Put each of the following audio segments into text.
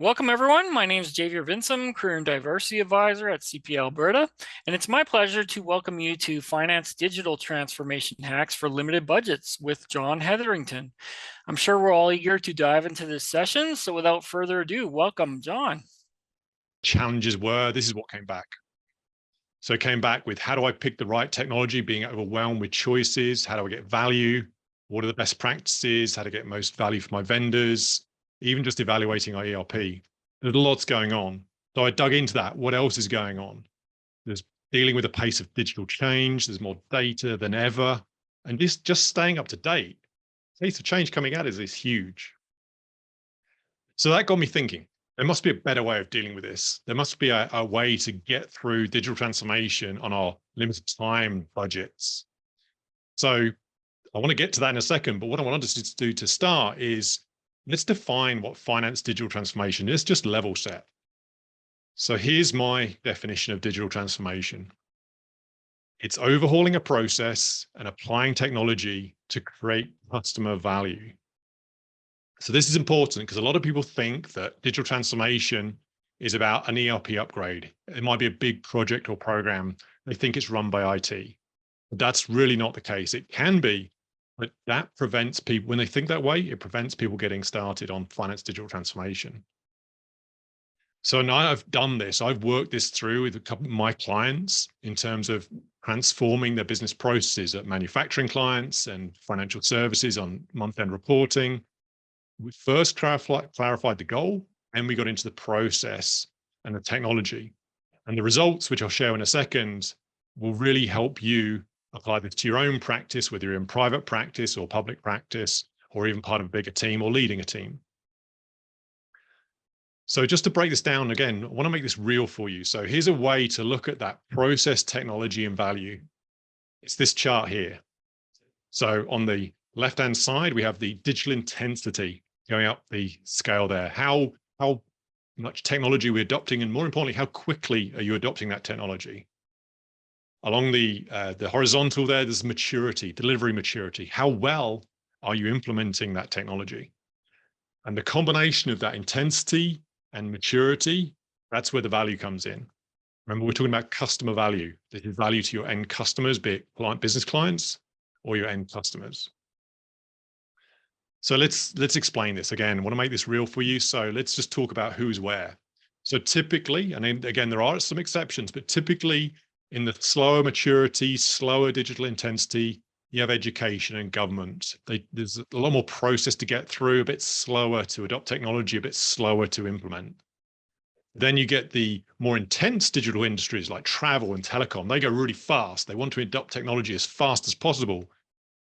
Welcome, everyone. My name is Javier Vincent, Career and Diversity Advisor at CP Alberta, and it's my pleasure to welcome you to Finance Digital Transformation Hacks for Limited Budgets with John Hetherington. I'm sure we're all eager to dive into this session, so without further ado, welcome, John. Challenges were, this is what came back. So it came back with, how do I pick the right technology, being overwhelmed with choices? How do I get value? What are the best practices? How to get most value for my vendors? Even just evaluating our ERP. There's lots going on. So I dug into that. What else is going on? There's dealing with the pace of digital change. There's more data than ever. And just staying up to date. The pace of change coming at us is huge. So that got me thinking. There must be a better way of dealing with this. There must be a way to get through digital transformation on our limited time budgets. So I want to get to that in a second, but what I wanted us to do to start is let's define what finance digital transformation is, just level set. So here's my definition of digital transformation. It's overhauling a process and applying technology to create customer value. So this is important because a lot of people think that digital transformation is about an ERP upgrade. It might be a big project or program. They think it's run by IT. But that's really not the case. It can be, but that prevents people, when they think that way, it prevents people getting started on finance digital transformation. So now I've done this. I've worked this through with a couple of my clients in terms of transforming their business processes at manufacturing clients and financial services on month-end reporting. We first clarified the goal, and we got into the process and the technology. And the results, which I'll share in a second, will really help you apply this to your own practice, whether you're in private practice or public practice, or even part of a bigger team or leading a team. So just to break this down again, I want to make this real for you. So here's a way to look at that process, technology, and value. It's this chart here. So on the left-hand side, we have the digital intensity going up the scale there. How much technology we're adopting, and more importantly, how quickly are you adopting that technology? Along the horizontal there's maturity, delivery maturity. How well are you implementing that technology? And the combination of that intensity and maturity, that's where the value comes in. Remember, we're talking about customer value. This is value to your end customers, be it business clients or your end customers. So let's explain this again. I want to make this real for you. So let's just talk about who's where. So typically, and again, there are some exceptions, but typically in the slower maturity, slower digital intensity, you have education and government. There's a lot more process to get through, a bit slower to adopt technology, a bit slower to implement. Then you get the more intense digital industries like travel and telecom. They go really fast. They want to adopt technology as fast as possible,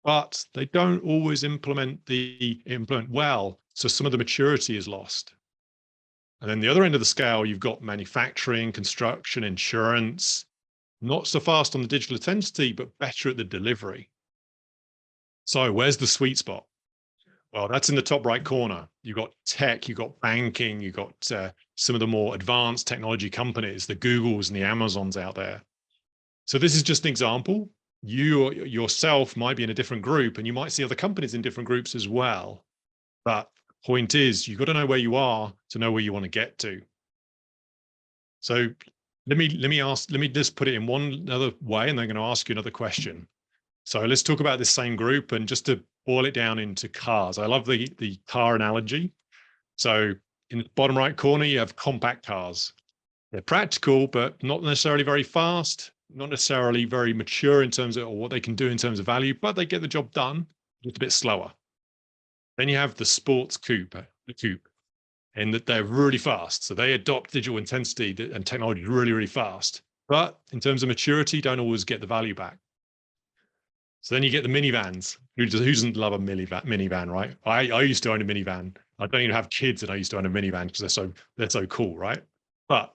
but they don't always implement well. So some of the maturity is lost. And then the other end of the scale, you've got manufacturing, construction, insurance, not so fast on the digital intensity, but better at the delivery. So where's the sweet spot? Well, that's in the top right corner. You've got tech, you've got banking, you've got some of the more advanced technology companies, the Googles and the Amazons out there. So this is just an example. You yourself might be in a different group, and you might see other companies in different groups as well. But the point is, you've got to know where you are to know where you want to get to. So let me just put it in one other way, and then I'm going to ask you another question. So let's talk about this same group, and just to boil it down into cars. I love the car analogy. So in the bottom right corner, you have compact cars. They're practical, but not necessarily very fast, not necessarily very mature in terms of or what they can do in terms of value, but they get the job done just a bit slower. Then you have the sports coupe, and that they're really fast. So they adopt digital intensity and technology really, really fast. But in terms of maturity, don't always get the value back. So then you get the minivans. Who doesn't love a minivan, right? I used to own a minivan. I don't even have kids, and I used to own a minivan because they're so cool, right? But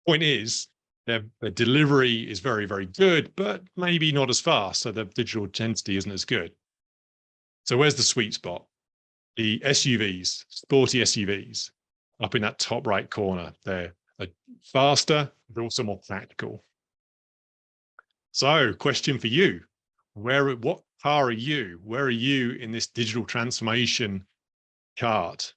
point is, their delivery is very, very good, but maybe not as fast. So the digital intensity isn't as good. So where's the sweet spot? The SUVs, sporty SUVs, up in that top right corner. They're faster, but also more practical. So question for you. What car are you? Where are you in this digital transformation chart?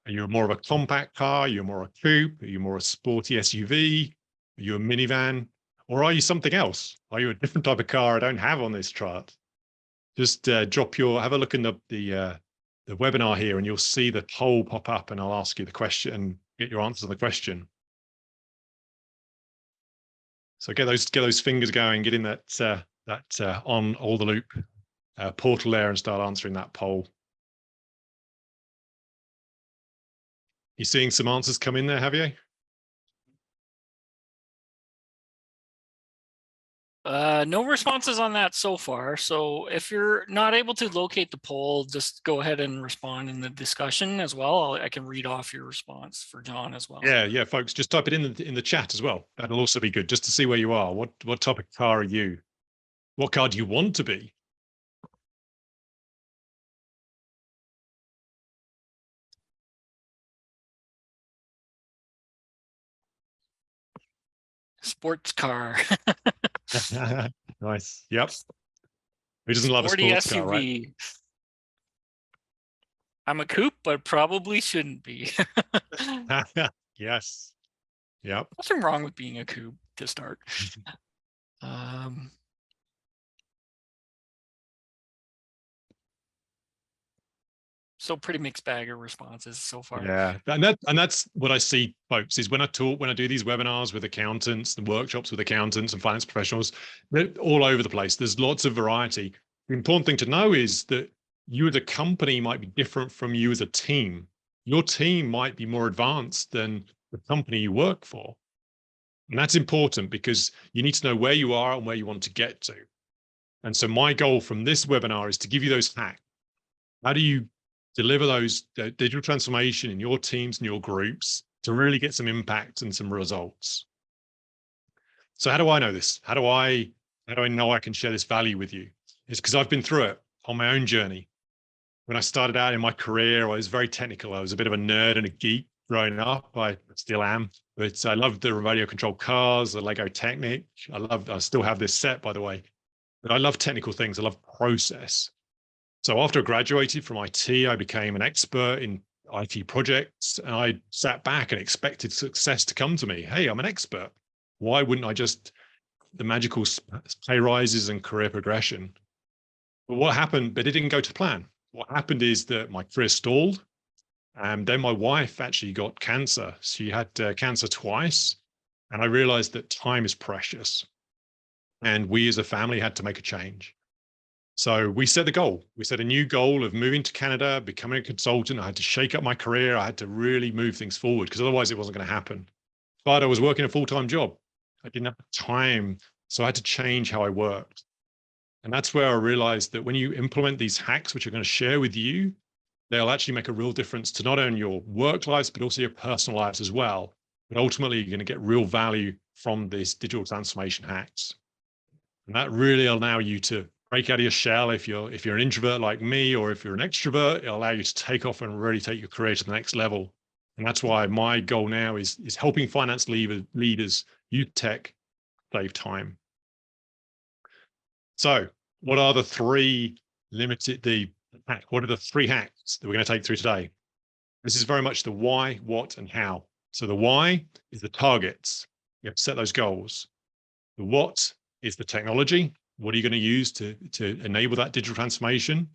Are you more of a compact car? Are you more a coupe? Are you more a sporty SUV? Are you a minivan? Or are you something else? Are you a different type of car I don't have on this chart? Just have a look in the webinar here, and you'll see the poll pop up, and I'll ask you the question and get your answer to the question. So get those fingers going, get in that on all the loop portal there, and start answering that poll. You seeing some answers come in there, have you? No responses on that so far. So if you're not able to locate the poll, just go ahead and respond in the discussion as well. I can read off your response for John as well. Yeah, folks, just type it in the chat as well. That'll also be good, just to see where you are. What type of car are you? What car do you want to be? Sports car. Nice. Yep. Who doesn't love a Sporty sports car, right? SUV. I'm a coupe, but probably shouldn't be. Yes. Yep. Nothing wrong with being a coupe to start. So pretty mixed bag of responses so far. Yeah, and that's what I see, folks, is when I do these webinars with accountants and workshops with accountants and finance professionals, they're all over the place. There's lots of variety. The important thing to know is that you as a company might be different from you as a team. Your team might be more advanced than the company you work for. And that's important because you need to know where you are and where you want to get to. And so my goal from this webinar is to give you those hacks. How do you deliver those digital transformation in your teams and your groups to really get some impact and some results? So how do I know this? How do I know I can share this value with you? It's because I've been through it on my own journey. When I started out in my career, I was very technical. I was a bit of a nerd and a geek growing up. I still am, but I loved the radio controlled cars, the Lego Technic. I still have this set, by the way, but I love technical things. I love process. So after I graduated from IT, I became an expert in IT projects, and I sat back and expected success to come to me. Hey, I'm an expert. Why wouldn't I just the magical pay rises and career progression? But what happened? But it didn't go to plan. What happened is that my career stalled, and then my wife actually got cancer. She had cancer twice, and I realized that time is precious, and we as a family had to make a change. So we set the goal. We set a new goal of moving to Canada, becoming a consultant. I had to shake up my career. I had to really move things forward because otherwise it wasn't going to happen. But I was working a full-time job. I didn't have time. So I had to change how I worked. And that's where I realized that when you implement these hacks, which I'm going to share with you, they'll actually make a real difference to not only your work lives, but also your personal lives as well. But ultimately, you're going to get real value from these digital transformation hacks. And that really will allow you to break out of your shell. If you're an introvert like me, or if you're an extrovert, it'll allow you to take off and really take your career to the next level. And that's why my goal now is helping finance leaders use tech, save time. So what are the three hacks that we're going to take through today? This is very much the why, what, and how. So the why is the targets. You have to set those goals. The what is the technology. What are you going to use to enable that digital transformation?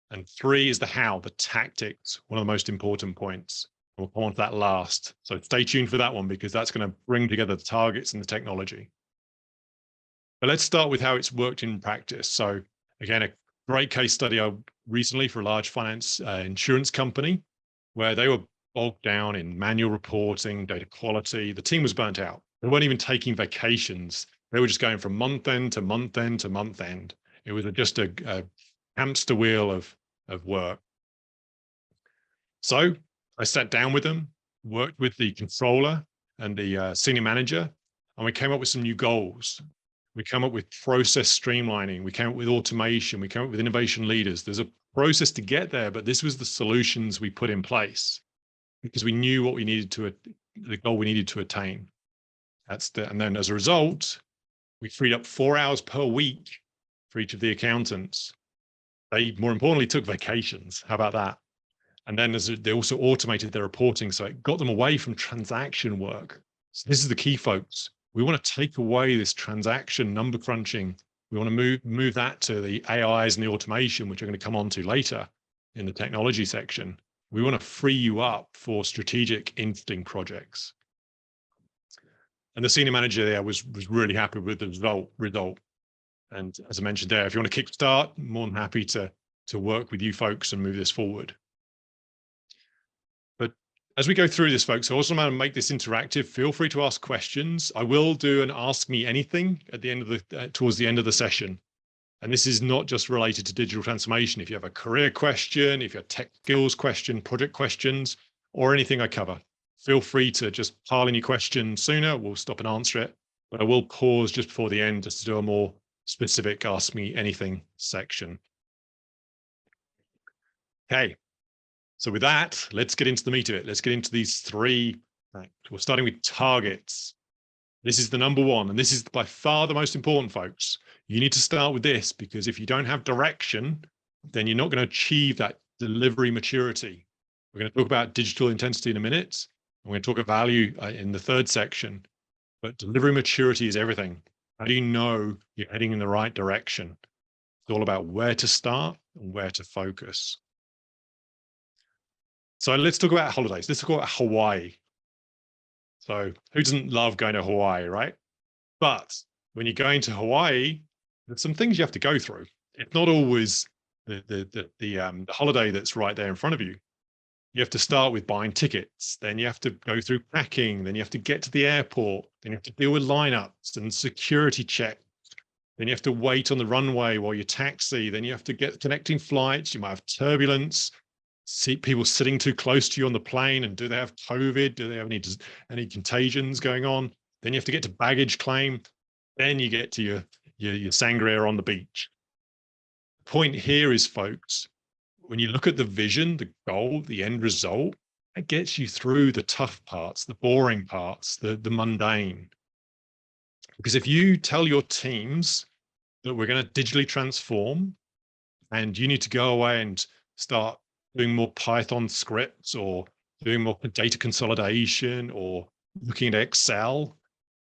And three is the how, the tactics, one of the most important points. We'll come on to that last. So stay tuned for that one, because that's going to bring together the targets and the technology. But let's start with how it's worked in practice. So again, a great case study recently for a large finance insurance company, where they were bogged down in manual reporting, data quality. The team was burnt out. They weren't even taking vacations. They were just going from month end to month end to month end. It was just a hamster wheel of work. So I sat down with them, worked with the controller and the senior manager, and we came up with some new goals. We came up with process streamlining. We came up with automation. We came up with innovation leaders. There's a process to get there, but this was the solutions we put in place because we knew what we needed the goal we needed to attain. And then as a result, we freed up 4 hours per week for each of the accountants. They, more importantly, took vacations. How about that? And then they also automated their reporting, so it got them away from transaction work. So this is the key, folks. We want to take away this transaction number crunching. We want to move that to the AIs and the automation, which I'm going to come on to later in the technology section. We want to free you up for strategic, interesting projects. And the senior manager there was really happy with the result. And as I mentioned there, if you want to kickstart, more than happy to work with you folks and move this forward. But as we go through this, folks, I also want to make this interactive. Feel free to ask questions. I will do an Ask Me Anything at the end of the towards the end of the session. And this is not just related to digital transformation. If you have a career question, if you have tech skills question, project questions, or anything I cover, feel free to just pile in your question sooner. We'll stop and answer it. But I will pause just before the end just to do a more specific Ask Me Anything section. Okay. So with that, let's get into the meat of it. Let's get into these three. We're starting with targets. This is the number one, and this is by far the most important, folks. You need to start with this, because if you don't have direction, then you're not going to achieve that delivery maturity. We're going to talk about digital intensity in a minute. We're going to talk about value in the third section, but delivery maturity is everything. How do you know you're heading in the right direction? It's all about where to start and where to focus. So let's talk about holidays. Let's talk about Hawaii. So who doesn't love going to Hawaii, right? But when you're going to Hawaii, there's some things you have to go through. It's not always the holiday that's right there in front of you. You have to start with buying tickets. Then you have to go through packing. Then you have to get to the airport. Then you have to deal with lineups and security checks. Then you have to wait on the runway while you taxi. Then you have to get connecting flights. You might have turbulence. See people sitting too close to you on the plane, and do they have COVID? Do they have any contagions going on? Then you have to get to baggage claim. Then you get to your sangria on the beach. The point here is, folks, when you look at the vision, the goal, the end result, it gets you through the tough parts, the boring parts, the mundane. Because if you tell your teams that we're going to digitally transform, and you need to go away and start doing more Python scripts, or doing more data consolidation, or looking at Excel,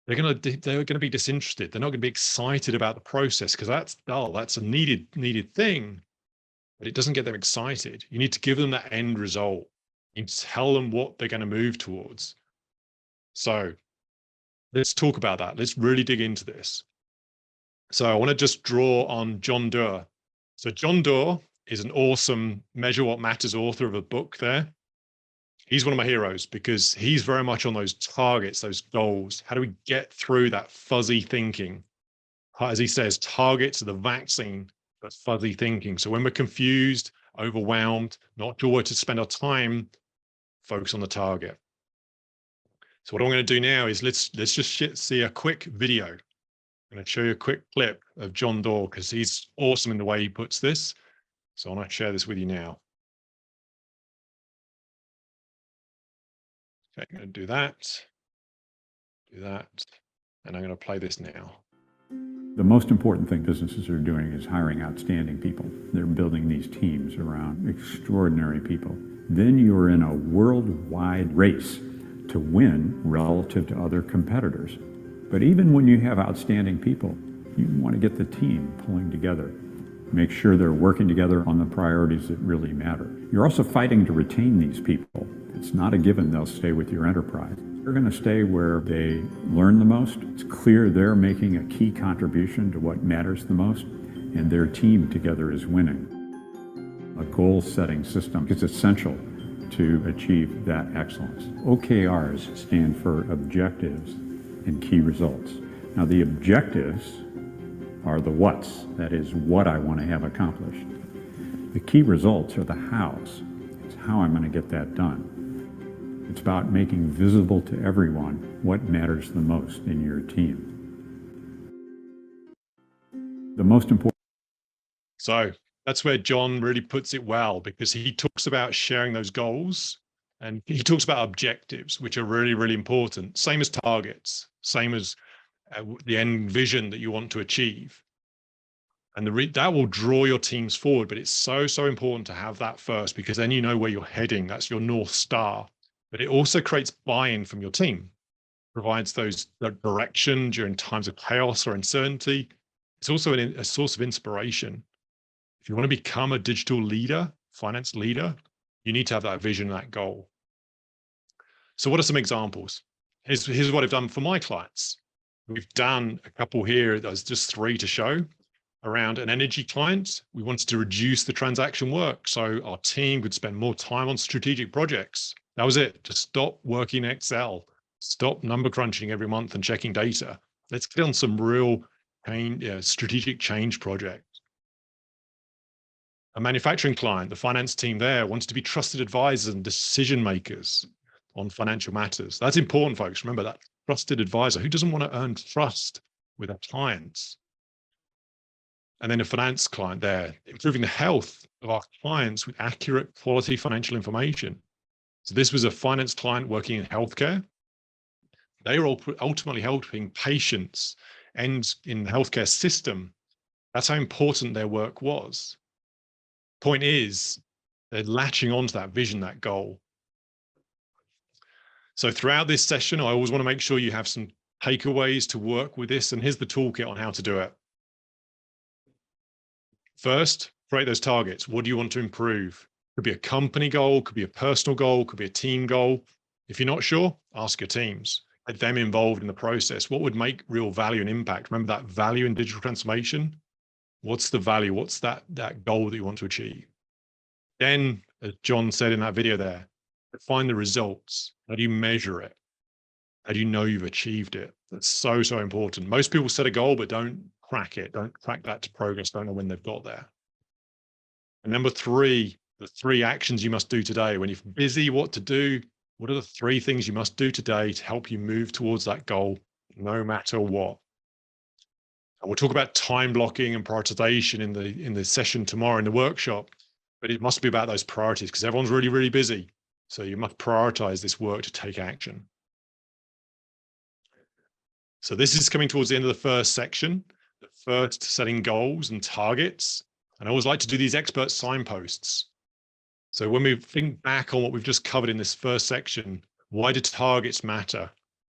they're going to be disinterested. They're not going to be excited about the process, because that's dull. That's a needed thing, but it doesn't get them excited. You need to give them that end result. You need to tell them what they're going to move towards. So let's talk about that. Let's really dig into this. So I want to just draw on John Doerr. So John Doerr is an awesome Measure What Matters author of a book there. He's one of my heroes, because he's very much on those targets, those goals. How do we get through that fuzzy thinking? As he says, targets are the vaccine for fuzzy thinking. So when we're confused, overwhelmed, not sure where to spend our time, focus on the target. So what I'm going to do now is let's just see a quick video. I'm going to show you a quick clip of John Doerr, because he's awesome in the way he puts this. So I want to share this with you now. Okay, I'm going to do that, and I'm going to play this now. The most important thing businesses are doing is hiring outstanding people. They're building these teams around extraordinary people. Then you're in a worldwide race to win relative to other competitors. But even when you have outstanding people, you want to get the team pulling together. Make sure they're working together on the priorities that really matter. You're also fighting to retain these people. It's not a given they'll stay with your enterprise. They're going to stay where they learn the most. It's clear they're making a key contribution to what matters the most, and their team together is winning. A goal-setting system is essential to achieve that excellence. OKRs stand for objectives and key results. Now, the objectives are the what's, that is what I want to have accomplished. The key results are the how's. It's how I'm going to get that done. It's about making visible to everyone what matters the most in your team. The most important. So that's where John really puts it well, because he talks about sharing those goals, and he talks about objectives, which are really, really important. Same as targets, same as the end vision that you want to achieve. And that will draw your teams forward, but it's so, so important to have that first, because then you know where you're heading. That's your North Star. But it also creates buy-in from your team, provides that direction during times of chaos or uncertainty. It's also a source of inspiration. If you want to become a digital leader, finance leader, you need to have that vision, that goal. So what are some examples? Here's what I've done for my clients. We've done a couple here. There's just 3 to show. Around an energy client, we wanted to reduce the transaction work so our team could spend more time on strategic projects. That was it. To stop working Excel, stop number crunching every month and checking data. Let's get on some real strategic change projects. A manufacturing client, the finance team there wants to be trusted advisors and decision makers on financial matters. That's important, folks. Remember that trusted advisor. Who doesn't want to earn trust with their clients? And then a finance client there, improving the health of our clients with accurate, quality financial information. So this was a finance client working in healthcare. They were ultimately helping patients and in the healthcare system. That's how important their work was. Point is, they're latching onto that vision, that goal. So throughout this session, I always want to make sure you have some takeaways to work with this. And here's the toolkit on how to do it. First, create those targets. What do you want to improve? Could be a company goal, could be a personal goal, could be a team goal. If you're not sure, ask your teams. Get them involved in the process. What would make real value and impact? Remember that value in digital transformation? What's the value? What's that goal that you want to achieve? Then, as John said in that video there, define the results. How do you measure it? How do you know you've achieved it? That's so, so important. Most people set a goal, but don't crack it. Don't crack that to progress. Don't know when they've got there. And number 3, the 3 actions you must do today. When you're busy, what to do? What are the 3 things you must do today to help you move towards that goal, no matter what? And we'll talk about time blocking and prioritization in the session tomorrow in the workshop. But it must be about those priorities because everyone's really, really busy. So you must prioritize this work to take action. So this is coming towards the end of the first section, the first setting goals and targets. And I always like to do these expert signposts. So when we think back on what we've just covered in this first section, why do targets matter?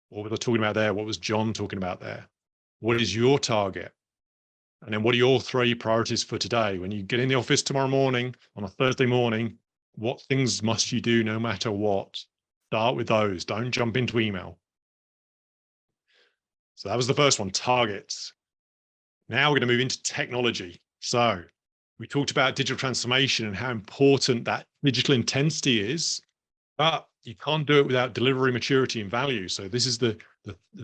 What were they talking about there? What was John talking about there? What is your target? And then what are your 3 priorities for today? When you get in the office tomorrow morning, on a Thursday morning, what things must you do no matter what? Start with those. Don't jump into email. So that was the first one, targets. Now we're going to move into technology. So we talked about digital transformation and how important that digital intensity is, but you can't do it without delivery, maturity, and value. So this is the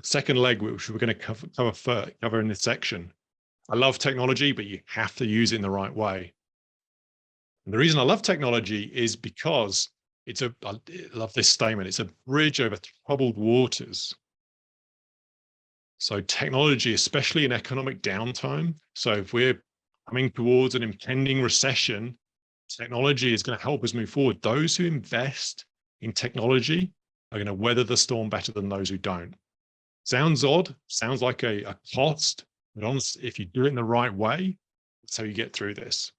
second leg, which we're going to cover in this section. I love technology, but you have to use it in the right way. And the reason I love technology is because I love this statement, it's a bridge over troubled waters. So technology, especially in economic downtime. So if we're coming towards an impending recession, technology is going to help us move forward. Those who invest in technology are going to weather the storm better than those who don't. Sounds odd, sounds like a cost, but honestly, if you do it in the right way, that's how you get through this.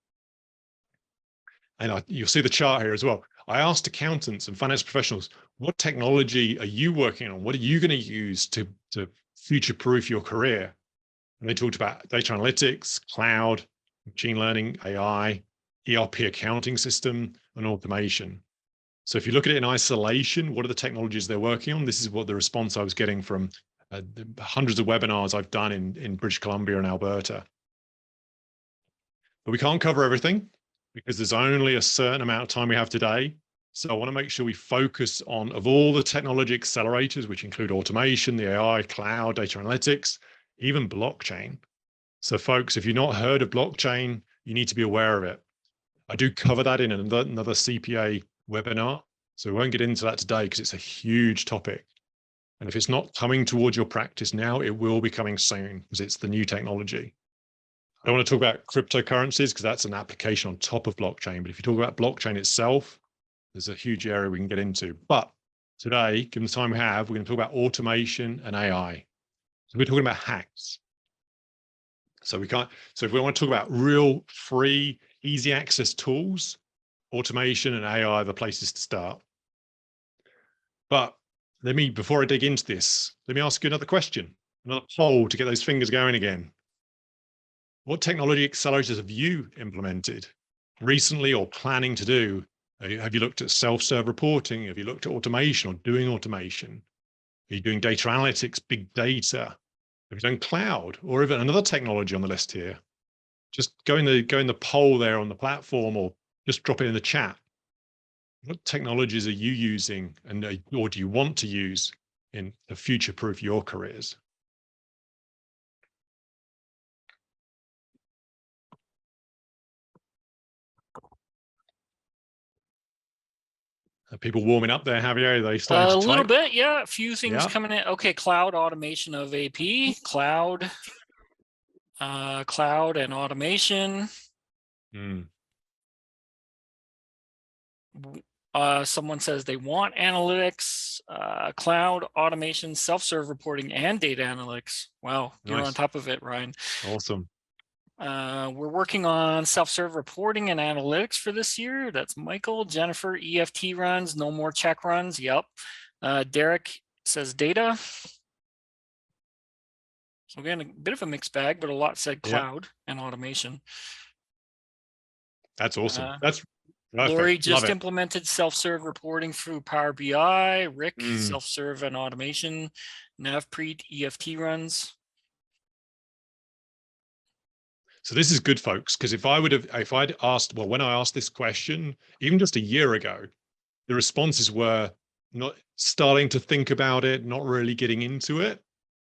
And you'll see the chart here as well. I asked accountants and finance professionals, what technology are you working on? What are you going to use to future-proof your career? And they talked about data analytics, cloud, machine learning, AI, ERP accounting system, and automation. So if you look at it in isolation, what are the technologies they're working on? This is what the response I was getting from hundreds of webinars I've done in British Columbia and Alberta. But we can't cover everything because there's only a certain amount of time we have today. So I want to make sure we focus on, of all the technology accelerators, which include automation, the AI, cloud, data analytics, even blockchain. So folks, if you've not heard of blockchain, you need to be aware of it. I do cover that in another CPA webinar. So we won't get into that today because it's a huge topic. And if it's not coming towards your practice now, it will be coming soon because it's the new technology. I don't want to talk about cryptocurrencies because that's an application on top of blockchain. But if you talk about blockchain itself, there's a huge area we can get into. But today, given the time we have, we're going to talk about automation and AI. So we're talking about hacks. So if we want to talk about real free, easy access tools, automation and AI are the places to start. But before I dig into this, let me ask you another question, another poll to get those fingers going again. What technology accelerators have you implemented recently or planning to do? Have you looked at self-serve reporting? Have you looked at automation or doing automation? Are you doing data analytics, big data? Have you done cloud or even another technology on the list here? Just go in the poll there on the platform or just drop it in the chat. What technologies are you using and or do you want to use in to future-proof your careers? Are people warming up there, Javier? Are they starting to A little type? bit, yeah. A few things Yeah. coming in. Okay, cloud automation of AP, cloud and automation. Mm, Someone says they want analytics, cloud automation, self-serve reporting, and data analytics. Wow, you're on nice. top of it, Ryan. Awesome. We're working on self-serve reporting and analytics for this year. That's Michael. Jennifer, EFT runs, no more check runs. Yep. Derek says data. So again, a bit of a mixed bag, but a lot said cloud and automation. That's awesome. That's Lori perfect. Love just it. implemented self-serve reporting through Power BI. Rick, Mm. self-serve and automation. Navpreet, EFT runs. So this is good, folks, because if I'd asked, well, when I asked this question, even just a year ago, the responses were not starting to think about it, not really getting into it.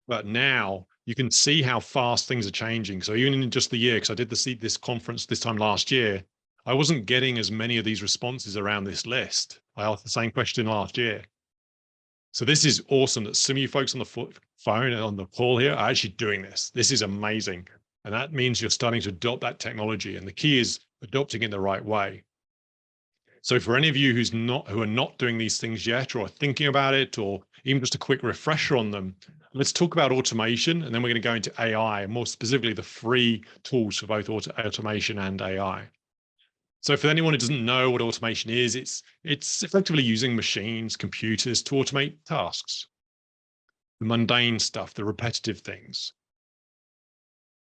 But now you can see how fast things are changing. So even in just the year, because I did this conference this time last year, I wasn't getting as many of these responses around this list. I asked the same question last year. So this is awesome that some of you folks on the phone and on the call here are actually doing this. This is amazing. And that means you're starting to adopt that technology. And the key is adopting it in the right way. So for any of you who are not doing these things yet or are thinking about it, or even just a quick refresher on them, let's talk about automation. And then we're going to go into AI, and more specifically, the free tools for both automation and AI. So for anyone who doesn't know what automation is, it's effectively using machines, computers to automate tasks, the mundane stuff, the repetitive things.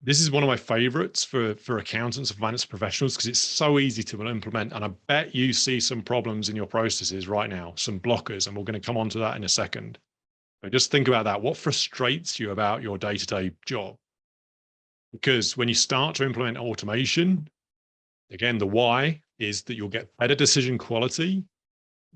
This is one of my favorites for accountants and finance professionals because it's so easy to implement. And I bet you see some problems in your processes right now, some blockers, and we're going to come on to that in a second. But just think about that. What frustrates you about your day-to-day job? Because when you start to implement automation, again, the why is that you'll get better decision quality.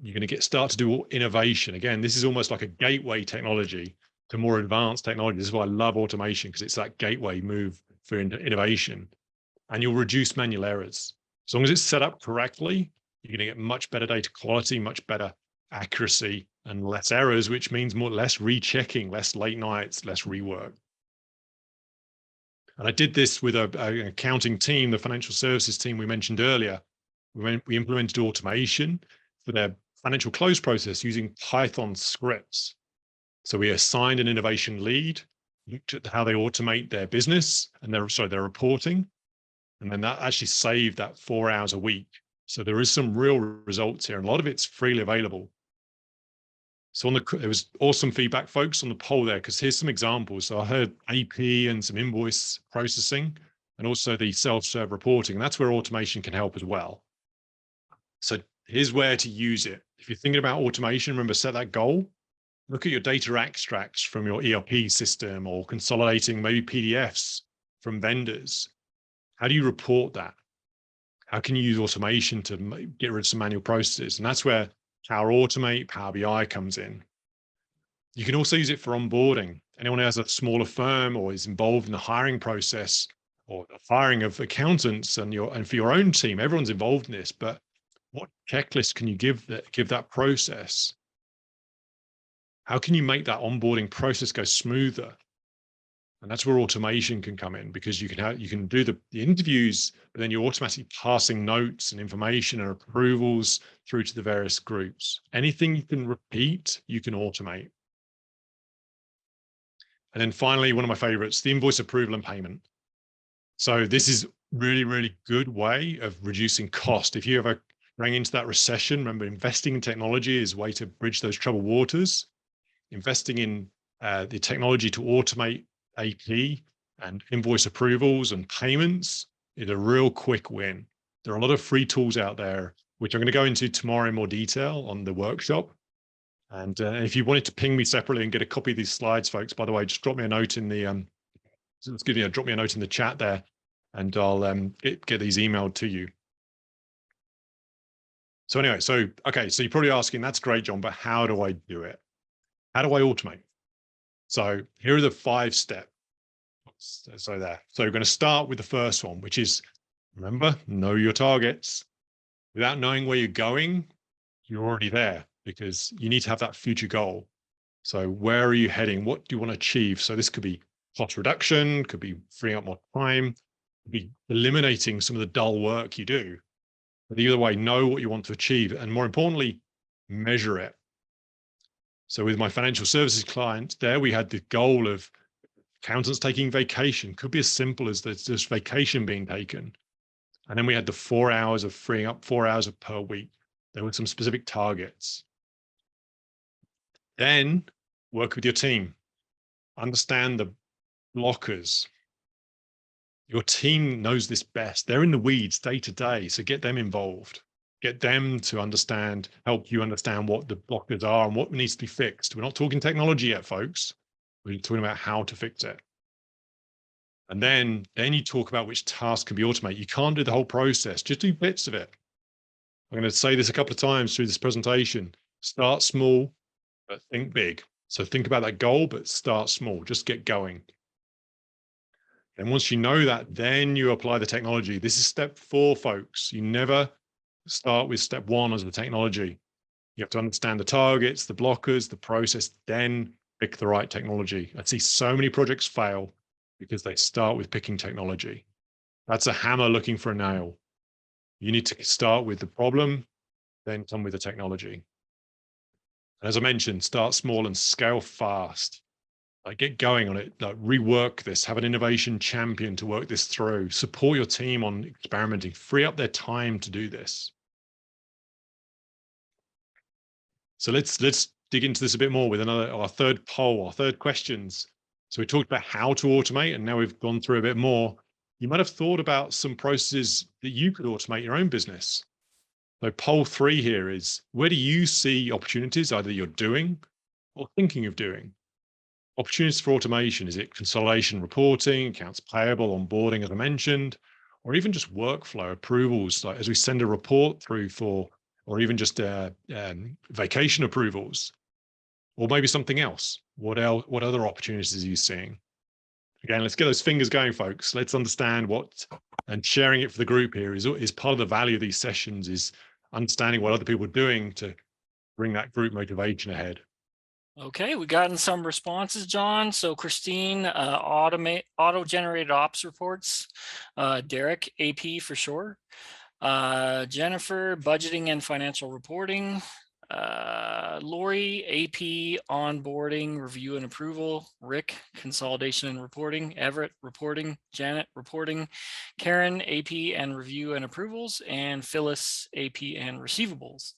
You're going to start to do innovation. Again, this is almost like a gateway technology to more advanced technology. This is why I love automation, because it's that gateway move for innovation. And you'll reduce manual errors. As long as it's set up correctly, you're going to get much better data quality, much better accuracy, and less errors, which means less rechecking, less late nights, less rework. And I did this with an accounting team, the financial services team we mentioned earlier. We implemented automation for their financial close process using Python scripts. So we assigned an innovation lead, looked at how they automate their business and their reporting. And then that actually saved that 4 hours a week. So there is some real results here. And a lot of it's freely available. So there was awesome feedback, folks, on the poll there, because here's some examples. So I heard AP and some invoice processing and also the self-serve reporting. And that's where automation can help as well. So here's where to use it. If you're thinking about automation, remember, set that goal. Look at your data extracts from your ERP system or consolidating maybe PDFs from vendors. How do you report that? How can you use automation to get rid of some manual processes? And that's where Power Automate, Power BI comes in. You can also use it for onboarding. Anyone who has a smaller firm or is involved in the hiring process or the hiring of accountants and for your own team, everyone's involved in this, but what checklist can you give that process? How can you make that onboarding process go smoother? And that's where automation can come in, because you can do the interviews, but then you're automatically passing notes and information and approvals through to the various groups. Anything you can repeat, you can automate. And then finally, one of my favorites, the invoice approval and payment. So this is really, really good way of reducing cost. If you ever rang into that recession, remember investing in technology is a way to bridge those troubled waters. Investing in the technology to automate AP and invoice approvals and payments is a real quick win. There are a lot of free tools out there, which I'm going to go into tomorrow in more detail on the workshop. And if you wanted to ping me separately and get a copy of these slides, folks, by the way, just drop me a note in the drop me a note in the chat there, and I'll get these emailed to you. So anyway, okay, so you're probably asking, that's great, John, but how do I do it? How do I automate? So here are the 5 steps. So we're going to start with the first one, which is, remember, know your targets. Without knowing where you're going, you're already there, because you need to have that future goal. So where are you heading? What do you want to achieve? So this could be cost reduction, could be freeing up more time, could be eliminating some of the dull work you do. But either way, know what you want to achieve, and more importantly, measure it. So with my financial services client there, we had the goal of accountants taking vacation. Could be as simple as there's just vacation being taken. And then we had the 4 hours of freeing up 4 hours per week. There were some specific targets. Then work with your team. Understand the blockers. Your team knows this best. They're in the weeds day to day, so get them involved. Get them to understand, help you understand what the blockers are and what needs to be fixed. We're not talking technology yet, folks. We're talking about how to fix it. And then you talk about which tasks can be automated. You can't do the whole process, just do bits of it. I'm going to say this a couple of times through this presentation. Start small, but think big. So think about that goal, but start small, just get going. And once you know that, then you apply the technology. This is step 4, folks. You never start with step 1 as the technology. You have to understand the targets, the blockers, the process, then pick the right technology. I see so many projects fail because they start with picking technology. That's a hammer looking for a nail. You need to start with the problem, then come with the technology. As I mentioned, start small and scale fast. Like, get going on it, like, rework this, have an innovation champion to work this through, support your team on experimenting, free up their time to do this. So let's dig into this a bit more with our third poll, our third questions. So we talked about how to automate, and now we've gone through a bit more. You might have thought about some processes that you could automate your own business. So poll 3 here is, where do you see opportunities either you're doing or thinking of doing? Opportunities for automation, is it consolidation reporting, accounts payable, onboarding, as I mentioned, or even just workflow approvals, like as we send a report through for, or even just vacation approvals, or maybe something else. What other opportunities are you seeing? Again, let's get those fingers going, folks. Let's understand and sharing it for the group here is part of the value of these sessions, is understanding what other people are doing to bring that group motivation ahead. Okay, we gotten some responses, John. So Christine, auto-generated ops reports. Derek, AP for sure. Jennifer, budgeting and financial reporting. Lori, AP, onboarding, review and approval. Rick, consolidation and reporting. Everett, reporting. Janet, reporting. Karen, AP and review and approvals. And Phyllis, AP and receivables.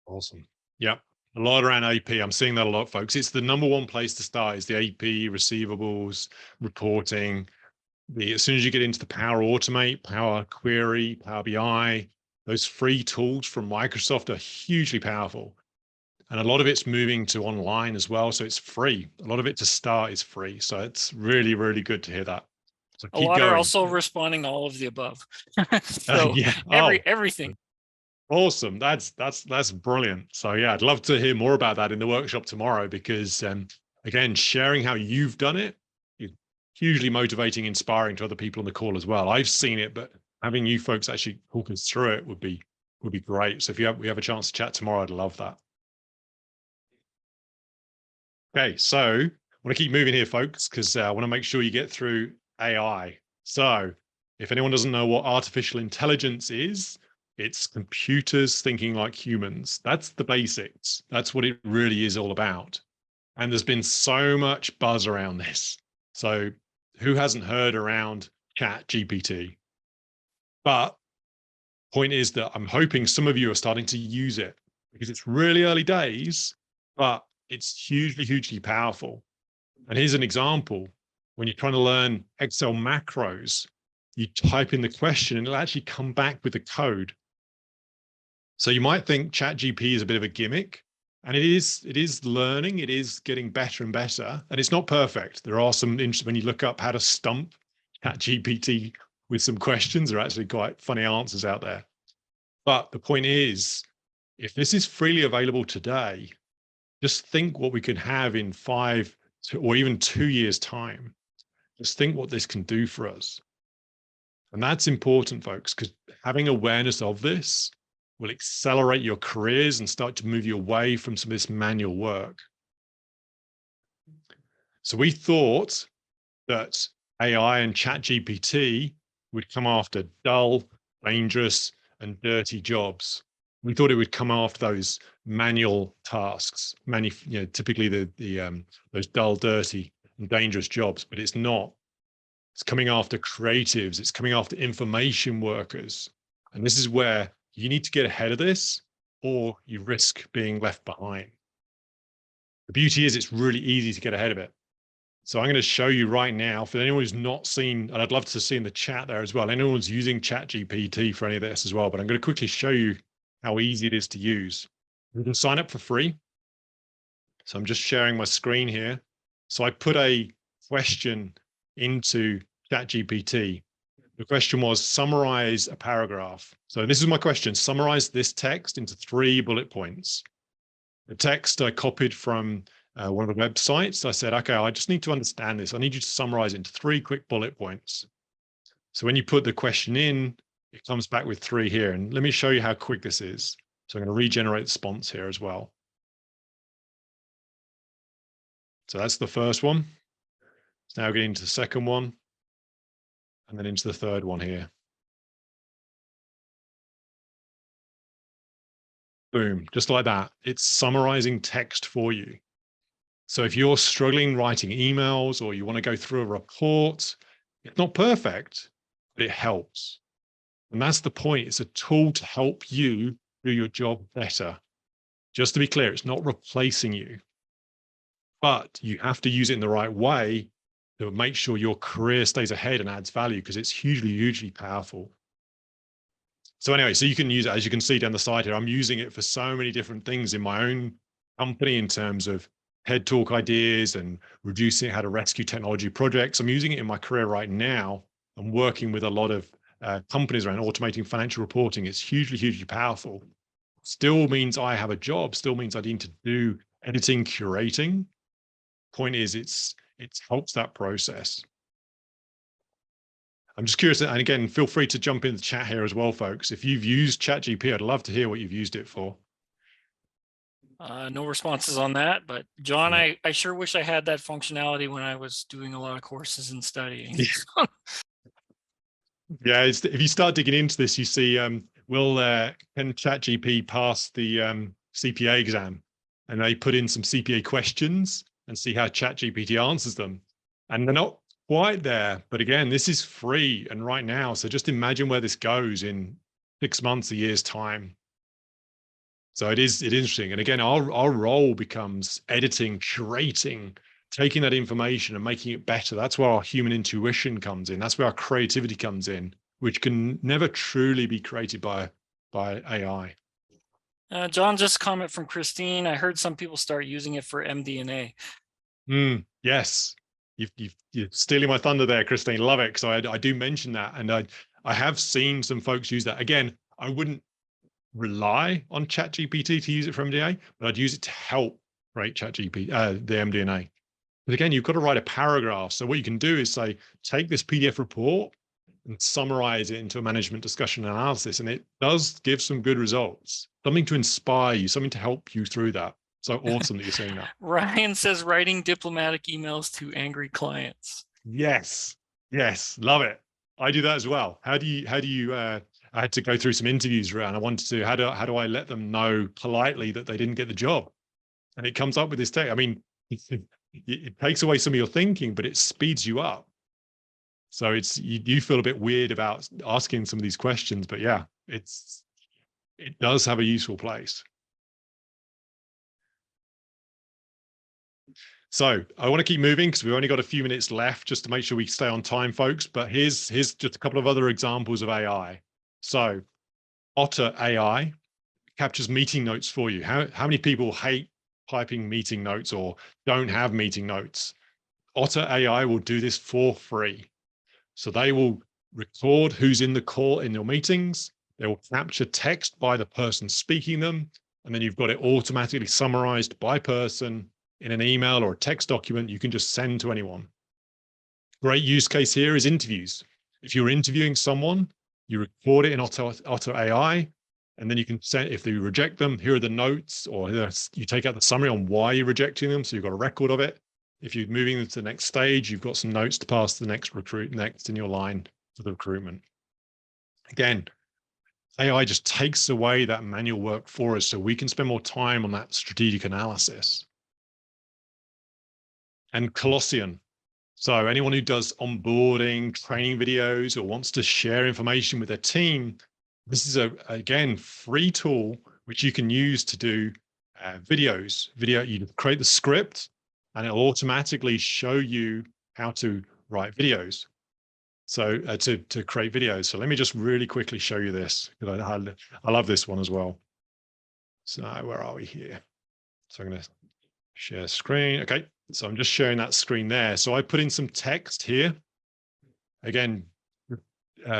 Awesome. Yep. A lot around AP. I'm seeing that a lot, folks. It's the number 1 place to start, is the AP, receivables, reporting. As soon as you get into the Power Automate, Power Query, Power BI, those free tools from Microsoft are hugely powerful. And a lot of it's moving to online as well. So it's free. A lot of it to start is free. So it's really, really good to hear that. So keep a lot going. are also responding all of the above. So yeah. Everything. Awesome. That's brilliant. So yeah, I'd love to hear more about that in the workshop tomorrow, because again, sharing how you've done it is hugely motivating, inspiring to other people on the call as well. I've seen it, but having you folks actually talk us through it would be great. So if we have a chance to chat tomorrow, I'd love that. Okay, so I want to keep moving here, folks, because I want to make sure you get through AI. So if anyone doesn't know what artificial intelligence is, it's computers thinking like humans. That's the basics. That's what it really is all about. And there's been so much buzz around this. So who hasn't heard around Chat GPT. But point is that I'm hoping some of you are starting to use it because it's really early days, but it's hugely, hugely powerful. And here's an example. When you're trying to learn Excel macros, you type in the question and it'll actually come back with the code. So you might think ChatGPT is a bit of a gimmick, and it is learning, it is getting better and better, and it's not perfect. There are some when you look up how to stump ChatGPT with some questions, there are actually quite funny answers out there. But the point is, if this is freely available today, just think what we could have in 5 or even 2 years' time. Just think what this can do for us. And that's important, folks, because having awareness of this will accelerate your careers and start to move you away from some of this manual work. So we thought that AI and ChatGPT would come after dull, dangerous, and dirty jobs. We thought it would come after those manual tasks, typically those dull, dirty, and dangerous jobs, but it's not. It's coming after creatives. It's coming after information workers. And this is where you need to get ahead of this or you risk being left behind. The beauty is it's really easy to get ahead of it. So I'm going to show you right now, for anyone who's not seen, and I'd love to see in the chat there as well, anyone who's using ChatGPT for any of this as well, but I'm going to quickly show you how easy it is to use. You can sign up for free. So I'm just sharing my screen here. So I put a question into ChatGPT. The question was, summarize a paragraph. So this is my question: summarize this text into 3 bullet points. The text I copied from one of the websites. I said, okay, I just need to understand this. I need you to summarize it into 3 quick bullet points. So when you put the question in, it comes back with 3 here. And let me show you how quick this is. So I'm going to regenerate the response here as well. So that's the first one. It's now getting to the second one, and then into the third one here. Boom, just like that. It's summarizing text for you. So if you're struggling writing emails or you want to go through a report, it's not perfect, but it helps. And that's the point. It's a tool to help you do your job better. Just to be clear, it's not replacing you, but you have to use it in the right way to make sure your career stays ahead and adds value, because it's hugely, hugely powerful. So anyway, so you can use it, as you can see down the side here. I'm using it for so many different things in my own company in terms of head talk ideas and reducing how to rescue technology projects. I'm using it in my career right now. I'm working with a lot of companies around automating financial reporting. It's hugely, hugely powerful. Still means I have a job, still means I need to do editing, curating. Point is, it helps that process. I'm just curious, and again, feel free to jump in the chat here as well, folks. If you've used ChatGPT, I'd love to hear what you've used it for. No responses on that, but John, yeah. I sure wish I had that functionality when I was doing a lot of courses and studying. Yeah, if you start digging into this, you see, can ChatGPT pass the CPA exam? And they put in some CPA questions and see how ChatGPT answers them. And they're not quite there, but again, this is free and right now. So just imagine where this goes in 6 months, a year's time. So it is interesting. And again, our role becomes editing, curating, taking that information and making it better. That's where our human intuition comes in. That's where our creativity comes in, which can never truly be created by AI. John, just a comment from Christine. I heard some people start using it for MD&A. Yes, you're stealing my thunder there, Christine. Love it, because I do mention that, and I have seen some folks use that. Again, I wouldn't rely on ChatGPT to use it for MD&A, but I'd use it to help write ChatGPT, the MD&A. But again, you've got to write a paragraph. So what you can do is say, take this PDF report and summarize it into a management discussion and analysis. And it does give some good results, something to inspire you, something to help you through that. So awesome that you're saying that. Ryan says writing diplomatic emails to angry clients. Yes. Love it. I do that as well. How do you, I had to go through some interviews around. I wanted to, how do I let them know politely that they didn't get the job? And it comes up with this text. I mean, it takes away some of your thinking, but it speeds you up. So you feel a bit weird about asking some of these questions, but yeah, it does have a useful place. So I want to keep moving because we've only got a few minutes left just to make sure we stay on time, folks. But here's just a couple of other examples of AI. So Otter AI captures meeting notes for you. How many people hate typing meeting notes or don't have meeting notes? Otter AI will do this for free. So they will record who's in the call in your meetings. They will capture text by the person speaking them. And then you've got it automatically summarized by person in an email or a text document you can just send to anyone. Great use case here is interviews. If you're interviewing someone, you record it in Otter AI, and then you can send, if they reject them, here are the notes, or you take out the summary on why you're rejecting them. So you've got a record of it. If you're moving them to the next stage, you've got some notes to pass to the next recruit next in your line for the recruitment. Again, AI just takes away that manual work for us so we can spend more time on that strategic analysis. And Colossian. So anyone who does onboarding, training videos, or wants to share information with their team, this is again, free tool which you can use to do videos. You create the script and it'll automatically show you how to write videos. So to create videos. So let me just really quickly show you this, because I love this one as well. So where are we here? So I'm going to share screen. Okay. So I'm just sharing that screen there. So I put in some text here. Again,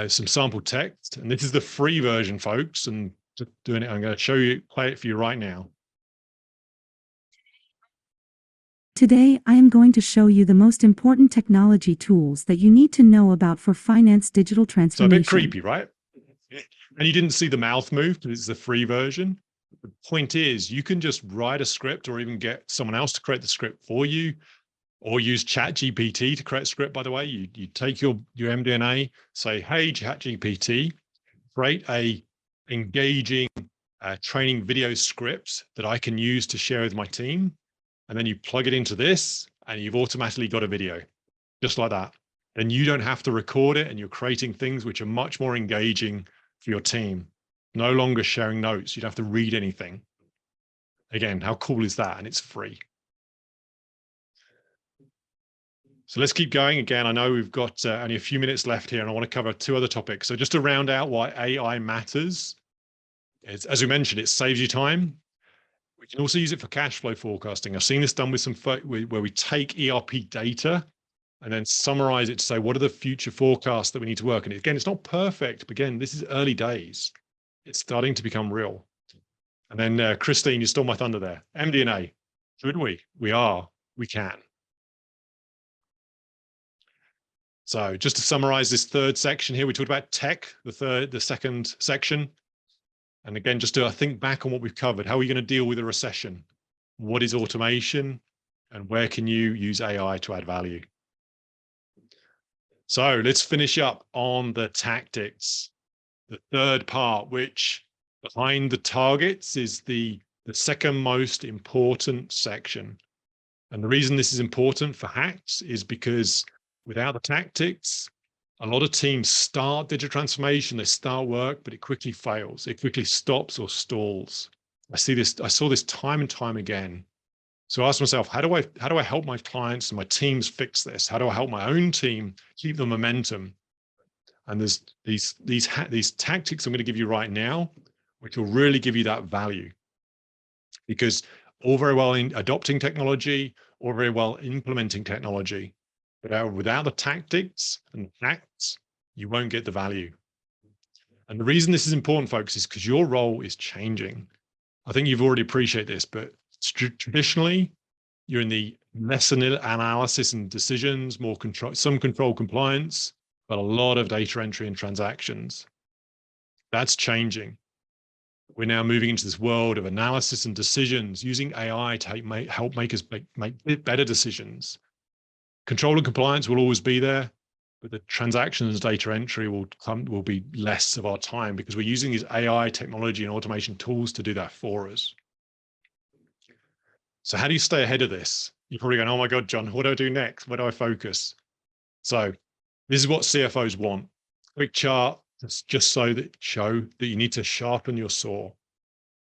some sample text, and this is the free version, folks. And just doing it, I'm going to play it for you right now. Today, I am going to show you the most important technology tools that you need to know about for finance digital transformation. So a bit creepy, right? And you didn't see the mouth move because it's the free version. The point is, you can just write a script or even get someone else to create the script for you, or use ChatGPT to create a script, by the way. You take your MD&A, say, hey, ChatGPT, create a engaging training video script that I can use to share with my team. And then you plug it into this and you've automatically got a video, just like that. Then you don't have to record it and you're creating things which are much more engaging for your team. No longer sharing notes. You don't have to read anything. Again, how cool is that? And it's free. So let's keep going. Again, I know we've got only a few minutes left here and I want to cover two other topics. So just to round out why AI matters, as we mentioned, it saves you time. We can also use it for cash flow forecasting. I've seen this done with some where we take ERP data and then summarize it to say, what are the future forecasts that we need to work? And again, it's not perfect, but again, this is early days. It's starting to become real. And then Christine, you stole my thunder there. MD&A, should we? We are, we can. So just to summarize this third section here, we talked about tech, the second section. And again, just to think back on what we've covered. How are you going to deal with a recession? What is automation? And where can you use AI to add value? So let's finish up on the tactics. The third part, which behind the targets is the second most important section. And the reason this is important for hacks is because without the tactics, a lot of teams start digital transformation, they start work, but it quickly fails. It quickly stops or stalls. I saw this time and time again. So I asked myself, how do I help my clients and my teams fix this? How do I help my own team keep the momentum? And there's these tactics I'm going to give you right now, which will really give you that value. Because all very well in adopting technology, or very well implementing technology, but without the tactics and the facts, you won't get the value. And the reason this is important, folks, is because your role is changing. I think you've already appreciated this, but traditionally, you're in the less analysis and decisions, more control, some control compliance, but a lot of data entry and transactions. That's changing. We're now moving into this world of analysis and decisions, using AI to help make us make better decisions. Control and compliance will always be there, but the transactions data entry will be less of our time because we're using these AI technology and automation tools to do that for us. So how do you stay ahead of this? You're probably going, oh my God, John, what do I do next? Where do I focus? So This is what CFOs want. Quick chart, just so that show that you need to sharpen your saw.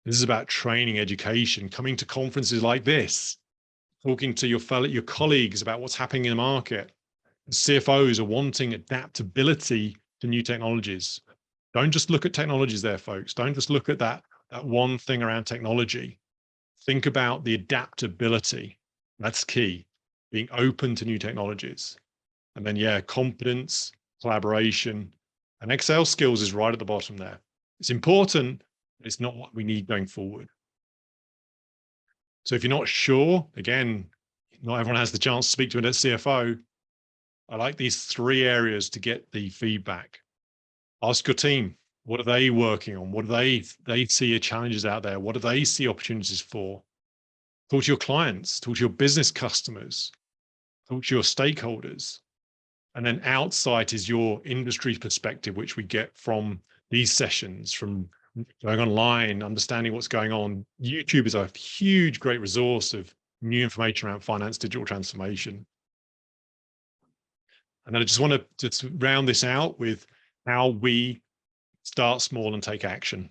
This is about training, education, coming to conferences like this, talking to your colleagues about what's happening in the market. CFOs are wanting adaptability to new technologies. Don't just look at technologies there, folks. Don't just look at that one thing around technology. Think about the adaptability. That's key. Being open to new technologies. And then, yeah, competence, collaboration, and Excel skills is right at the bottom there. It's important, but it's not what we need going forward. So if you're not sure, again, not everyone has the chance to speak to a CFO. I like these 3 areas to get the feedback. Ask your team, what are they working on? What do they see as challenges out there? What do they see opportunities for? Talk to your clients, talk to your business customers, talk to your stakeholders. And then outside is your industry perspective, which we get from these sessions, from going online, understanding what's going on. YouTube is a huge, great resource of new information around finance, digital transformation. And then I just want to just round this out with how we start small and take action.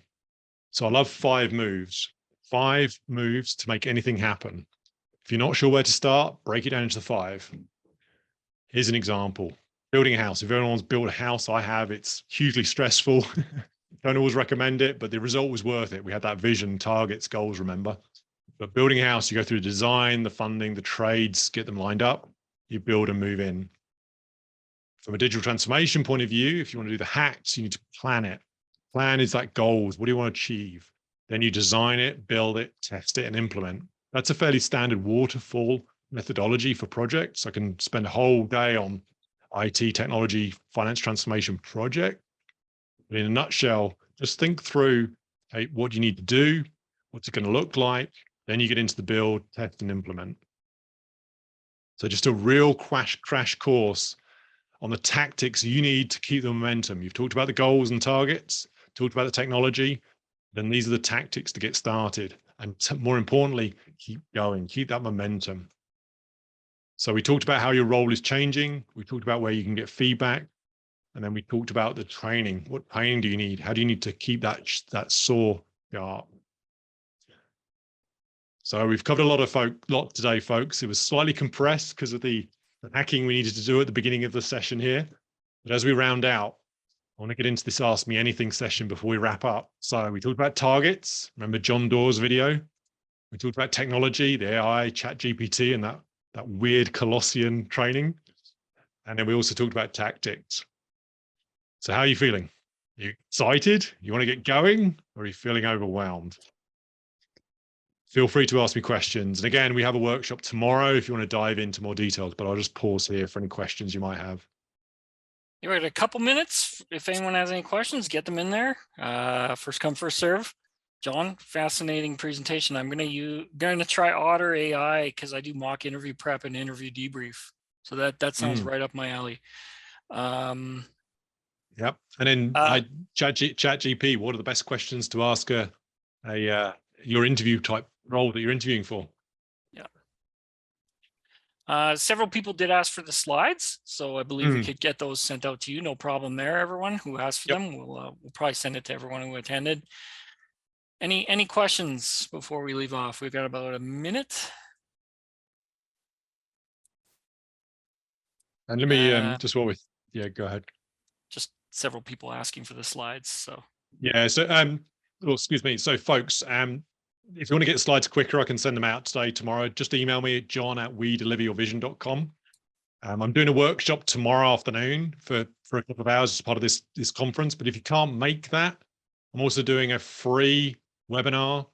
So I love 5 moves. 5 moves to make anything happen. If you're not sure where to start, break it down into 5. Here's an example. Building a house. If anyone's built a house, I have. It's hugely stressful. Don't always recommend it, but the result was worth it. We had that vision, targets, goals, remember. But building a house, you go through the design, the funding, the trades, get them lined up. You build and move in. From a digital transformation point of view, if you want to do the hacks, you need to plan it. Plan is like goals. What do you want to achieve? Then you design it, build it, test it, and implement. That's a fairly standard waterfall methodology for projects. I can spend a whole day on IT, technology, finance transformation project. But in a nutshell, just think through, hey, what do you need to do? What's it going to look like? Then you get into the build, test, and implement. So just a real crash course on the tactics you need to keep the momentum. You've talked about the goals and targets, talked about the technology, then these are the tactics to get started. And more importantly, keep going, keep that momentum. So we talked about how your role is changing. We talked about where you can get feedback. And then we talked about the training. What training do you need? How do you need to keep that saw sharp? So we've covered a lot today, folks. It was slightly compressed because of the hacking we needed to do at the beginning of the session here. But as we round out, I want to get into this Ask Me Anything session before we wrap up. So we talked about targets. Remember John Doerr's video? We talked about technology, the AI, ChatGPT, and that weird Colossian training. And then we also talked about tactics. So how are you feeling? Are you excited? You want to get going? Or are you feeling overwhelmed? Feel free to ask me questions. And again, we have a workshop tomorrow if you want to dive into more details, but I'll just pause here for any questions you might have. You're at a couple minutes. If anyone has any questions, get them in there. First come, first serve. John, fascinating presentation. I'm going to try Otter AI because I do mock interview prep and interview debrief. So that sounds right up my alley. Yep. And then ChatGPT, what are the best questions to ask your interview type role that you're interviewing for? Yeah. Several people did ask for the slides, so I believe we could get those sent out to you. No problem there, everyone who asked for them. We'll probably send it to everyone who attended. Any questions before we leave off? We've got about a minute. And let me go ahead. Just several people asking for the slides. So yeah, so excuse me. So folks, if you want to get the slides quicker, I can send them out today, tomorrow. Just email me at john@wedeliveryourvision.com. I'm doing a workshop tomorrow afternoon for a couple of hours as part of this conference. But if you can't make that, I'm also doing a free webinar.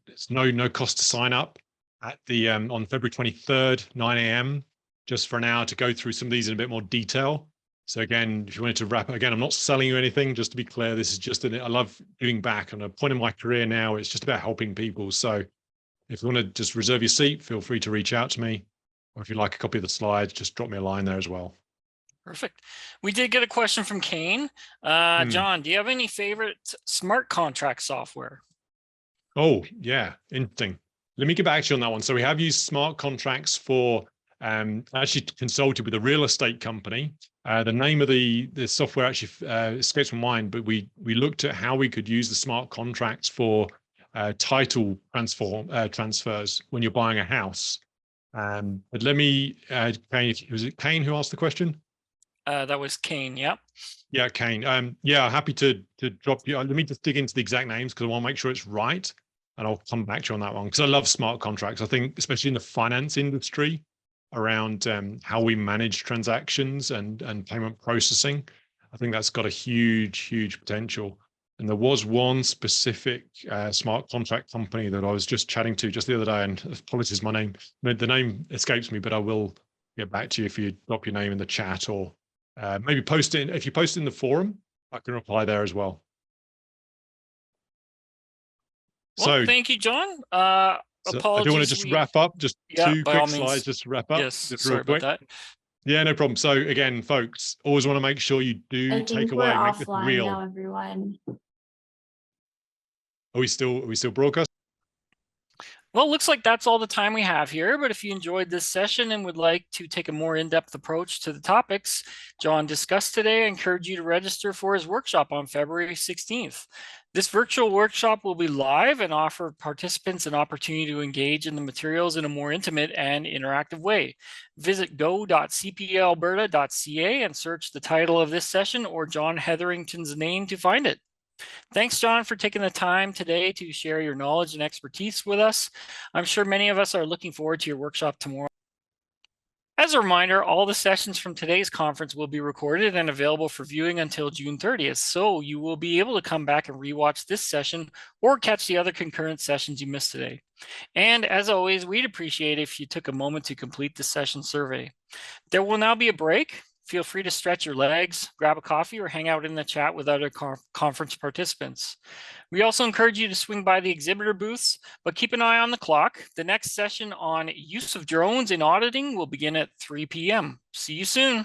It's no cost to sign up at the on February 23rd, 9 a.m. just for an hour to go through some of these in a bit more detail. So again, if you wanted to wrap up, again, I'm not selling you anything, just to be clear. This is just I love giving back. On a point in my career now, it's just about helping people. So if you want to just reserve your seat, feel free to reach out to me. Or if you'd like a copy of the slides, just drop me a line there as well. Perfect. We did get a question from Kane. John, do you have any favorite smart contract software? Oh, yeah, interesting. Let me get back to you on that one. So we have used smart contracts for actually consulted with a real estate company The name of the software actually escapes my mind, but we looked at how we could use the smart contracts for title transfers when you're buying a house. But let me, Kane, was it Kane who asked the question? That was Kane. Yep. Yeah, Kane. Yeah, happy to drop you. Let me just dig into the exact names because I want to make sure it's right, and I'll come back to you on that one because I love smart contracts. I think, especially in the finance industry, around how we manage transactions and payment processing, I think that's got a huge potential. And there was one specific smart contract company that I was just chatting to just the other day, and apologies, the name escapes me, but I will get back to you if you drop your name in the chat or maybe post it. If you post it in the forum, I can reply there as well. Well, So thank you, John. so Apologies. I do want to just wrap up, just two by all quick means. slides just to wrap up. Yes, just sorry real quick. about that. Yeah, no problem. So again, folks, always want to make sure you do take away, make this real. Now, everyone. Are we still broadcast? Well, it looks like that's all the time we have here, but if you enjoyed this session and would like to take a more in-depth approach to the topics John discussed today, I encourage you to register for his workshop on February 16th. This virtual workshop will be live and offer participants an opportunity to engage in the materials in a more intimate and interactive way. Visit go.cplalberta.ca and search the title of this session or John Hetherington's name to find it. Thanks, John, for taking the time today to share your knowledge and expertise with us. I'm sure many of us are looking forward to your workshop tomorrow. As a reminder, all the sessions from today's conference will be recorded and available for viewing until June 30th, so you will be able to come back and rewatch this session or catch the other concurrent sessions you missed today. And as always, we'd appreciate if you took a moment to complete the session survey. There will now be a break. Feel free to stretch your legs, grab a coffee, or hang out in the chat with other conference participants. We also encourage you to swing by the exhibitor booths, but keep an eye on the clock. The next session on use of drones in auditing will begin at 3 p.m. See you soon.